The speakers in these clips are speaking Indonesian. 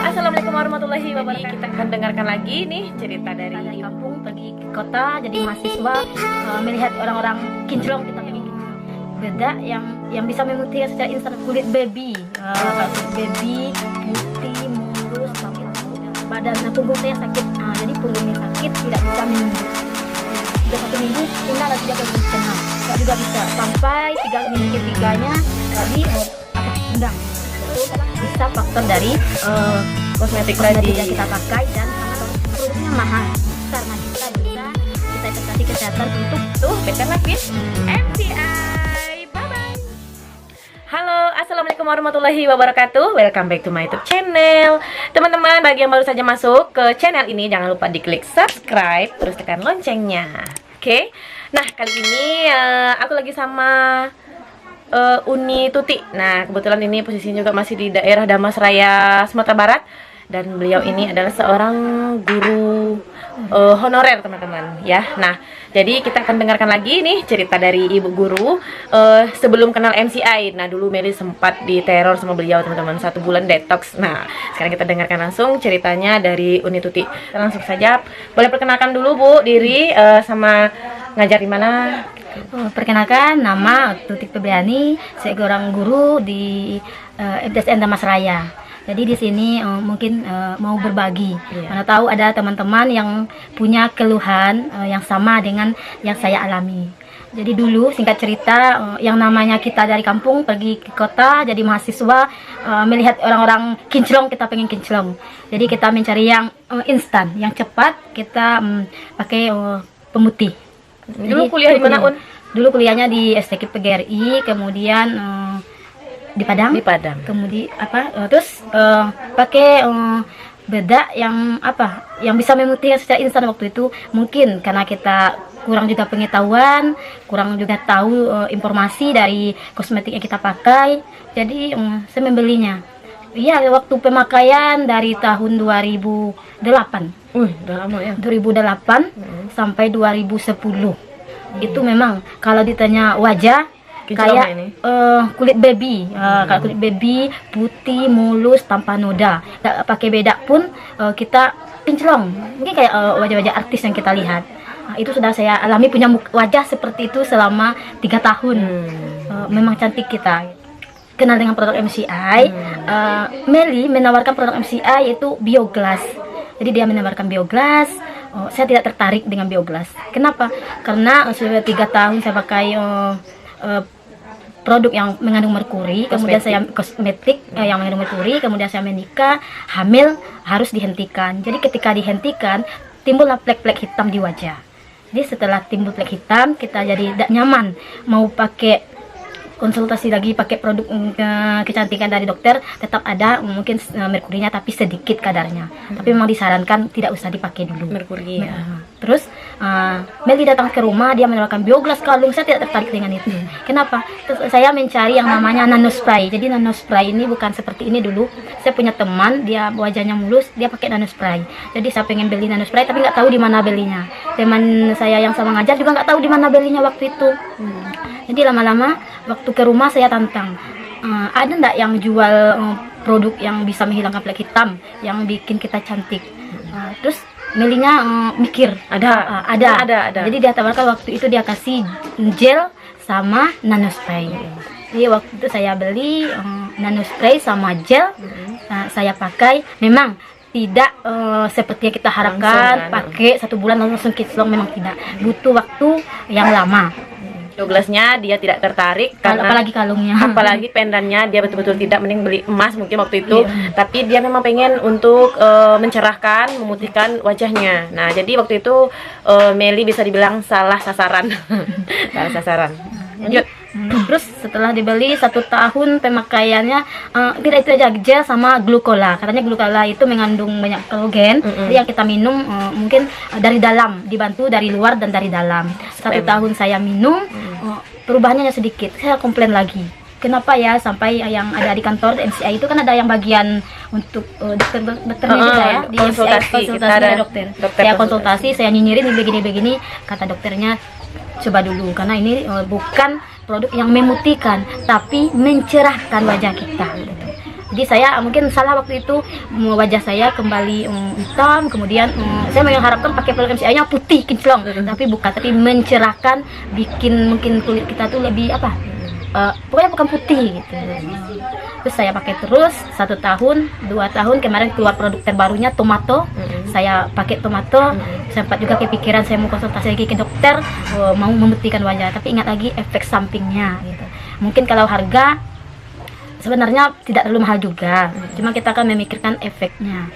Assalamualaikum warahmatullahi wabarakatuh. Kita akan dengarkan lagi nih cerita dari kampung pergi ke kota jadi mahasiswa, melihat orang-orang kinclong kita pengen beda yang bisa memutih secara instan kulit baby, baby putih mulus sampai badan punggung saya sakit, jadi punggungnya sakit tidak bisa minum. Sudah 1 minggu pindah lagi dia ke tengah, tidak juga bisa sampai 3 minggu ketiganya tadi undang. Itu bisa faktor dari kosmetik yang kita pakai dan produknya mahal karena kita bisa kita investasi kesehatan untuk Better Life with MCI. Bye bye. Halo, assalamualaikum warahmatullahi wabarakatuh. Welcome back to my YouTube channel. Teman-teman, bagi yang baru saja masuk ke channel ini, jangan lupa diklik subscribe, terus tekan loncengnya. Oke. Nah, kali ini aku lagi sama Uni Tuti. Nah, kebetulan ini posisinya juga masih di daerah Damasraya, Sumatera Barat. Dan beliau ini adalah seorang guru honorer, teman-teman, ya. Nah, jadi kita akan dengarkan lagi nih cerita dari ibu guru sebelum kenal MCI. Nah, dulu Meli sempat diteror sama beliau, teman-teman, 1 bulan detox. Nah, sekarang kita dengarkan langsung ceritanya dari Uni Tuti. Kita langsung saja. Boleh perkenalkan dulu, Bu, diri sama ngajar di mana? perkenalkan, nama Tutik Febriani, saya seorang guru di FDSN Damasraya. Jadi di sini mungkin mau berbagi. Mana tahu ada teman-teman yang punya keluhan yang sama dengan yang saya alami. Jadi dulu singkat cerita, yang namanya kita dari kampung pergi ke kota jadi mahasiswa, melihat orang-orang kinclong kita pengen kinclong. Jadi kita mencari yang instan, yang cepat, kita pakai pemutih. Dulu kuliah di mana, Un? Dulu kuliahnya di STK PGRI, kemudian di Padang. Di Padang. Kemudian terus pakai bedak yang yang bisa memutih secara instan waktu itu. Mungkin karena kita kurang juga pengetahuan, kurang juga tahu informasi dari kosmetik yang kita pakai. Jadi saya membelinya. Iya, waktu pemakaian dari tahun 2008. Udah lama ya. 2008 sampai 2010. Itu memang kalau ditanya wajah kayak kulit baby, kayak kulit baby putih mulus tanpa noda. Nggak pakai bedak pun kita kinclong. Mungkin kayak wajah-wajah artis yang kita lihat. Itu sudah saya alami, punya wajah seperti itu selama 3 tahun. Memang cantik kita. Kenal dengan produk MCI, Meli menawarkan produk MCI yaitu Bioglass. Jadi dia menawarkan Bioglass. Saya tidak tertarik dengan Bioglass. Kenapa? Karena sudah 3 tahun saya pakai produk yang mengandung merkuri, kemudian saya kosmetik yang mengandung merkuri, kemudian saya menikah, hamil, harus dihentikan. Jadi ketika dihentikan, timbullah plek-plek hitam di wajah. Jadi setelah timbul plek hitam, kita jadi tidak nyaman mau pakai konsultasi lagi pakai produk kecantikan dari dokter, tetap ada mungkin merkurinya tapi sedikit kadarnya. Tapi memang disarankan tidak usah dipakai dulu merkuri ya. Terus Meli datang ke rumah, dia menawarkan Bioglass kalung. Saya tidak tertarik dengan itu. Kenapa? Terus saya mencari yang namanya nano spray. Jadi nano spray ini bukan seperti ini dulu. Saya punya teman, dia wajahnya mulus, dia pakai nano spray. Jadi saya pengen beli nano spray tapi nggak tahu di mana belinya. Teman saya yang sama ngajar juga nggak tahu di mana belinya waktu itu. Jadi lama-lama waktu ke rumah saya tantang, ada ndak yang jual produk yang bisa menghilangkan plek hitam, yang bikin kita cantik. Terus Melinya mikir, ada. Jadi dia tawarkan waktu itu, dia kasih gel sama nano spray. Jadi waktu itu saya beli nano spray sama gel, saya pakai. Memang tidak seperti yang kita harapkan, pakai 1 bulan langsung kinclong, memang tidak, butuh waktu yang lama. Bioglassnya dia tidak tertarik karena apalagi kalungnya, apalagi pendannya dia betul-betul tidak, mending beli emas mungkin waktu itu. Tapi dia memang pengen untuk mencerahkan, memutihkan wajahnya. Nah, jadi waktu itu Meli bisa dibilang salah sasaran. Salah sasaran. Lanjut. Terus setelah dibeli 1 tahun pemakaiannya, tidak itu aja, gel sama glukola. Katanya glukola itu mengandung banyak kolagen. Jadi yang kita minum mungkin dari dalam, dibantu dari luar dan dari dalam. 1 tahun saya minum, perubahannya sedikit. Saya komplain lagi. Kenapa ya sampai yang ada di kantor MCI itu kan ada yang bagian untuk dokternya juga ya, di konsultasi ada dokter. Saya konsultasi, saya nyinyirin begini-begini, kata dokternya coba dulu karena ini bukan produk yang memutihkan tapi mencerahkan wajah kita. Jadi saya mungkin salah waktu itu, wajah saya kembali hitam, kemudian saya mengharapkan pakai produk MCI-nya putih kinclong, tapi bukan, tapi mencerahkan, bikin mungkin kulit kita tuh lebih apa? Pokoknya bukan putih gitu. Terus saya pakai terus 1 tahun, 2 tahun, kemarin keluar produk terbarunya tomato. Saya pakai tomato, sempat juga kepikiran saya mau konsultasi lagi ke dokter, mau memutihkan wajah, tapi ingat lagi efek sampingnya gitu. Mungkin kalau harga sebenarnya tidak terlalu mahal juga, cuma kita akan memikirkan efeknya.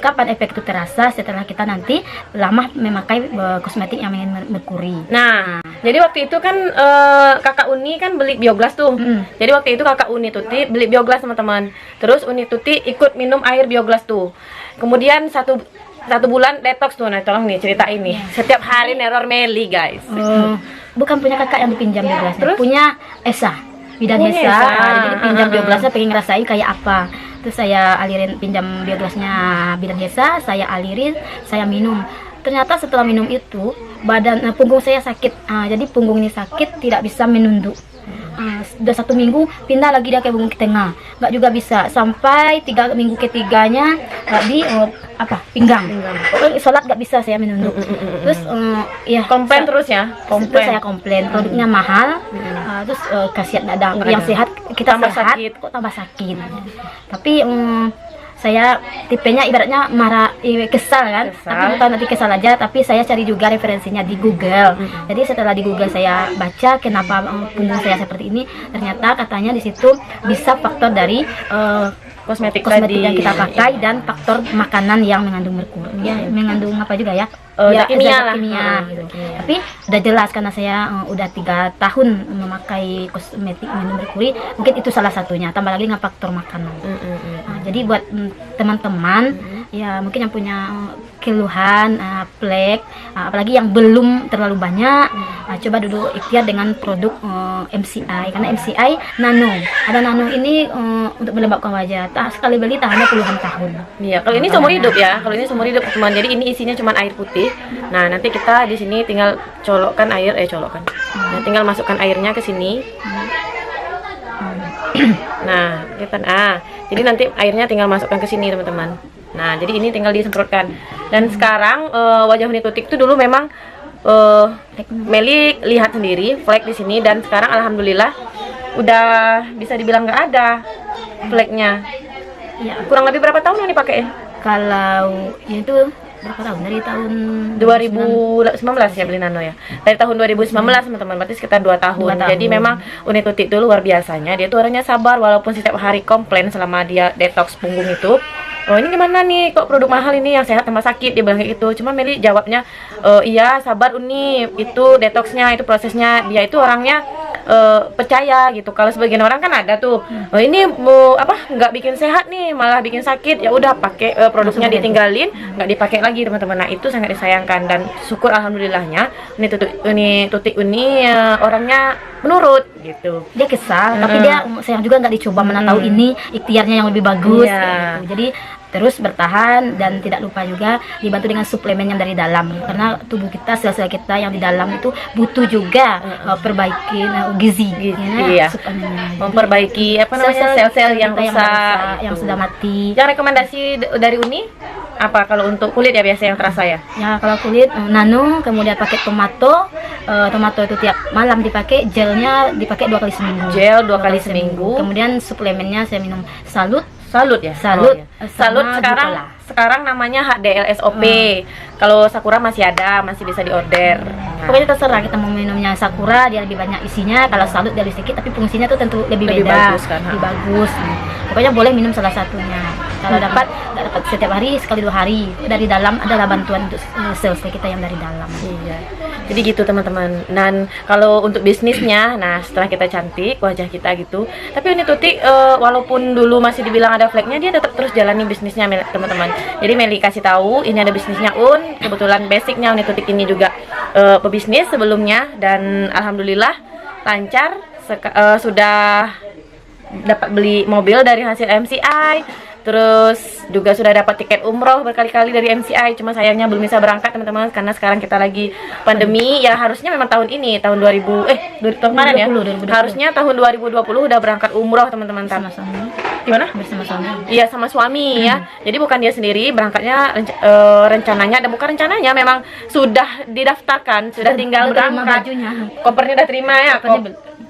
Kapan efek itu terasa? Setelah kita nanti lama memakai kosmetik yang mengandung merkuri. Nah, jadi waktu itu kan kakak Uni kan beli Bioglas tuh. Jadi waktu itu kakak Uni Tuti beli Bioglas teman-teman. Terus Uni Tuti ikut minum air Bioglas tuh. Kemudian satu bulan detox tuh. Nah, tolong nih ceritain nih. Setiap hari neror Meli guys. Bukan punya kakak yang dipinjam Bioglasnya, Terus? punya Esa, bidan Punya Esa. Esa. Jadi pinjam Bioglasnya, pengen ngerasain kayak apa. Terus saya alirin, pinjam Bioglasnya bidan Esa, saya alirin, saya minum. Ternyata setelah minum itu punggung saya sakit. Jadi punggung ini sakit, tidak bisa menunduk. Sudah 1 minggu pindah lagi dia ke punggung ke tengah, nggak juga bisa, sampai 3 minggu ketiganya di pinggang. Sholat nggak bisa saya menunduk. Terus ya Komplain terus ya? Terus saya komplain produknya mahal. Terus kasihan ada yang sehat, kita Tambah sehat sakit. kok tambah sakit. Tapi saya tipenya ibaratnya marah, kesal kan, tapi bukan nanti kesal aja, tapi saya cari juga referensinya di Google. Jadi setelah di Google saya baca kenapa punggung saya seperti ini, ternyata katanya di situ bisa faktor dari Kosmetik yang kita pakai dan faktor makanan yang mengandung merkuri, ya, mengandung apa juga ya, zat kimia zat lah. kimia gitu. Tapi udah jelas karena saya udah 3 tahun memakai kosmetik mengandung merkuri, mungkin itu salah satunya, tambah lagi dengan faktor makanan. Jadi buat teman-teman ya mungkin yang punya keluhan flek, apalagi yang belum terlalu banyak, coba dulu ikhtiar dengan produk MCI, karena MCI nano, ada nano ini untuk melembabkan wajah, sekali beli tahannya puluhan tahun. Iya, kalau ini seumur hidup ya. Kalau ini seumur hidup teman. Jadi ini isinya cuma air putih. Nah, nanti kita di sini tinggal colokkan air, Nah, tinggal masukkan airnya ke sini. Nah, jadi nanti airnya tinggal masukkan ke sini, teman-teman. Nah, jadi ini tinggal disemprotkan. Dan sekarang wajah Uni Tutik itu dulu memang Meli lihat sendiri flek di sini, dan sekarang alhamdulillah udah bisa dibilang nggak ada fleknya. Ya, Kurang lebih berapa tahun yang dipakai? kalau itu berapa tahun? Dari tahun 2019 ya beli nano ya. Dari tahun 2019 teman-teman, berarti sekitar 2 tahun. 2 tahun. Jadi memang Uni Tutik itu luar biasanya. Dia tuh orangnya sabar walaupun setiap hari komplain selama dia detox punggung itu. Oh, ini gimana nih, kok produk mahal ini yang sehat tambah sakit, dia bilang kayak gitu. Cuma Meli jawabnya, iya sabar Uni, itu detoxnya, itu prosesnya. Dia itu orangnya percaya gitu. Kalau sebagian orang kan ada tuh, ini mau nggak bikin sehat nih, malah bikin sakit. Ya udah pakai produknya ditinggalin, nggak dipakai lagi teman-teman. Nah, itu sangat disayangkan, dan syukur alhamdulillahnya Uni Tutik orangnya menurut gitu. Dia kesal, tapi dia sayang juga nggak dicoba, mana tahu ini ikhtiarnya yang lebih bagus. Iya. Gitu. Jadi terus bertahan, dan tidak lupa juga dibantu dengan suplemen yang dari dalam, karena tubuh kita, sel-sel kita yang di dalam itu butuh juga perbaiki gizi, Iya. suplemennya. Memperbaiki sel-sel yang kita rusak, yang sudah mati. Yang rekomendasi dari Uni apa kalau untuk kulit ya, biasa yang terasa ya? Ya, kalau kulit nano, kemudian pakai tomato itu tiap malam dipakai, gelnya dipakai 2 kali seminggu. Gel 2 kali seminggu. Kemudian suplemennya saya minum Salut Ya. Salut, Salut sama sekarang namanya HDLSOP. Kalau Sakura masih ada, masih bisa diorder. Pokoknya terserah kita mau minumnya. Sakura dia lebih banyak isinya, kalau Salut dia lebih sedikit, tapi fungsinya tuh tentu lebih beda, bagus kan? lebih bagus. Pokoknya boleh minum salah satunya. Kalau dapat, nggak dapat setiap hari, sekali 2 hari. Dari dalam adalah bantuan untuk sel-sel kita yang dari dalam. Iya. Jadi gitu teman-teman. Dan kalau untuk bisnisnya, nah setelah kita cantik wajah kita gitu, tapi Uni Tutik walaupun dulu masih dibilang ada fleknya, dia tetap terus jalani bisnisnya teman-teman. Jadi Meli kasih tahu ini ada bisnisnya kebetulan basicnya Uni Tutik ini juga pebisnis sebelumnya, dan alhamdulillah lancar. Sudah dapat beli mobil dari hasil MCI, terus juga sudah dapat tiket umroh berkali-kali dari MCI, cuma sayangnya belum bisa berangkat teman-teman karena sekarang kita lagi pandemi. Ya harusnya memang tahun ini, tahun 2000 tahun kemarin ya. 2020. Harusnya tahun 2020 udah berangkat umroh teman-teman. Sama-sama. Gimana? Bersama suami. Iya sama suami ya. Jadi bukan dia sendiri berangkatnya, rencananya, dan bukan rencananya, memang sudah didaftarkan, sudah tinggal Terima berangkat. bajunya. Kopernya udah terima ya.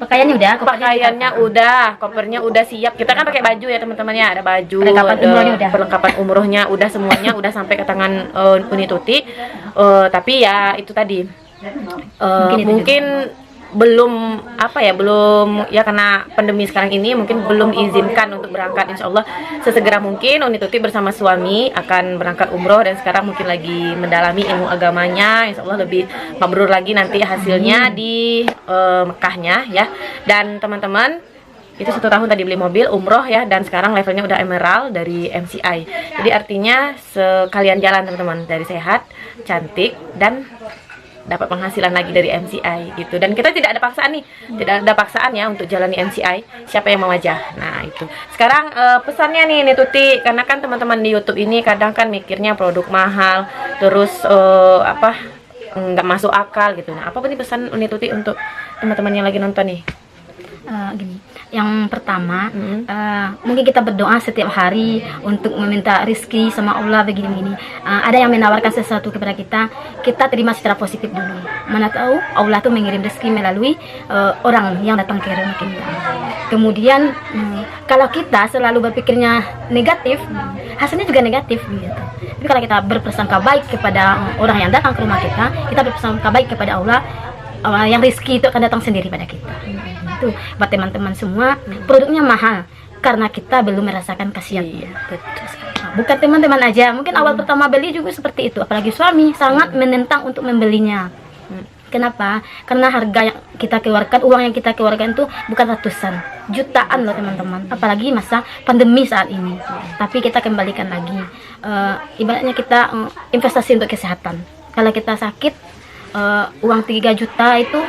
Pakaiannya udah, Pakaiannya udah, kopernya udah siap. Kita kan pakai baju ya teman-teman ya, ada baju, Perlengkapan ada umrohnya udah. perlengkapan umrohnya udah, semuanya udah sampai ke tangan Uni Tuti. Tapi ya itu tadi mungkin belum belum ya, karena pandemi sekarang ini mungkin belum diizinkan untuk berangkat. Insya Allah sesegera mungkin Uni Tuti bersama suami akan berangkat umroh, dan sekarang mungkin lagi mendalami ilmu agamanya. Insya Allah lebih mabrur lagi nanti hasilnya di Mekahnya ya. Dan teman-teman, itu 1 tahun tadi beli mobil umroh ya, dan sekarang levelnya udah emerald dari MCI. Jadi artinya sekalian jalan teman-teman, dari sehat, cantik, dan dapat penghasilan lagi dari MCI gitu. Dan kita tidak ada paksaan nih, tidak ada paksaan ya untuk jalani MCI, siapa yang mau aja. Nah itu sekarang pesannya nih Tuti, karena kan teman-teman di YouTube ini kadang kan mikirnya produk mahal, terus nggak masuk akal gitu. Nah apa nih pesan Uni Tuti untuk teman-teman yang lagi nonton nih? Gini, yang pertama mungkin kita berdoa setiap hari untuk meminta rezeki sama Allah begini-begini. Ada yang menawarkan sesuatu kepada kita, kita terima secara positif dulu. Mana tahu Allah tuh mengirim rezeki melalui orang yang datang ke rumah kita. Kemudian kalau kita selalu berpikirnya negatif, hasilnya juga negatif gitu. Tapi kalau kita berprasangka baik kepada orang yang datang ke rumah kita berprasangka baik kepada Allah, yang rezeki itu akan datang sendiri pada kita. Itu buat teman-teman semua, produknya mahal karena kita belum merasakan khasiatnya. Bukan teman-teman aja, mungkin awal pertama beli juga seperti itu, apalagi suami sangat menentang untuk membelinya. Kenapa? Karena harga yang kita keluarkan, uang yang kita keluarkan itu bukan ratusan, jutaan loh teman-teman. Apalagi masa pandemi saat ini. Tapi kita kembalikan lagi, ibaratnya kita investasi untuk kesehatan. Kalau kita sakit, uang 3 juta itu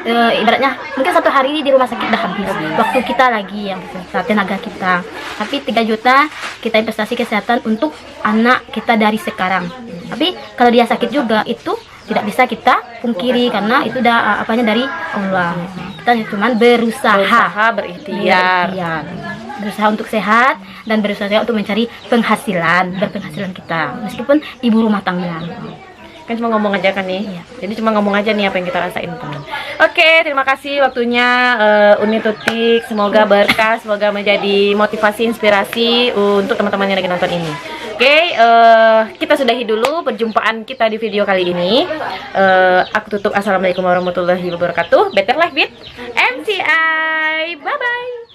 ibaratnya mungkin 1 hari ini di rumah sakit udah habis, waktu kita lagi yang tenaga kita. Tapi 3 juta kita investasi kesehatan untuk anak kita dari sekarang. Tapi kalau dia sakit juga itu tidak bisa kita pungkiri, karena itu udah dari Allah. Kita cuma berusaha berikhtiar, berusaha untuk sehat dan berusaha untuk mencari berpenghasilan kita, meskipun ibu rumah tangga. Kan cuma ngomong aja kan nih. Iya. Jadi cuma ngomong aja nih apa yang kita rasain teman. Oke, terima kasih waktunya Uni Tuti. Semoga berkah, semoga menjadi motivasi, inspirasi untuk teman-teman yang lagi nonton ini. Oke, kita sudahi dulu perjumpaan kita di video kali ini. Aku tutup. Assalamualaikum warahmatullahi wabarakatuh. Better life with MCI. Bye bye.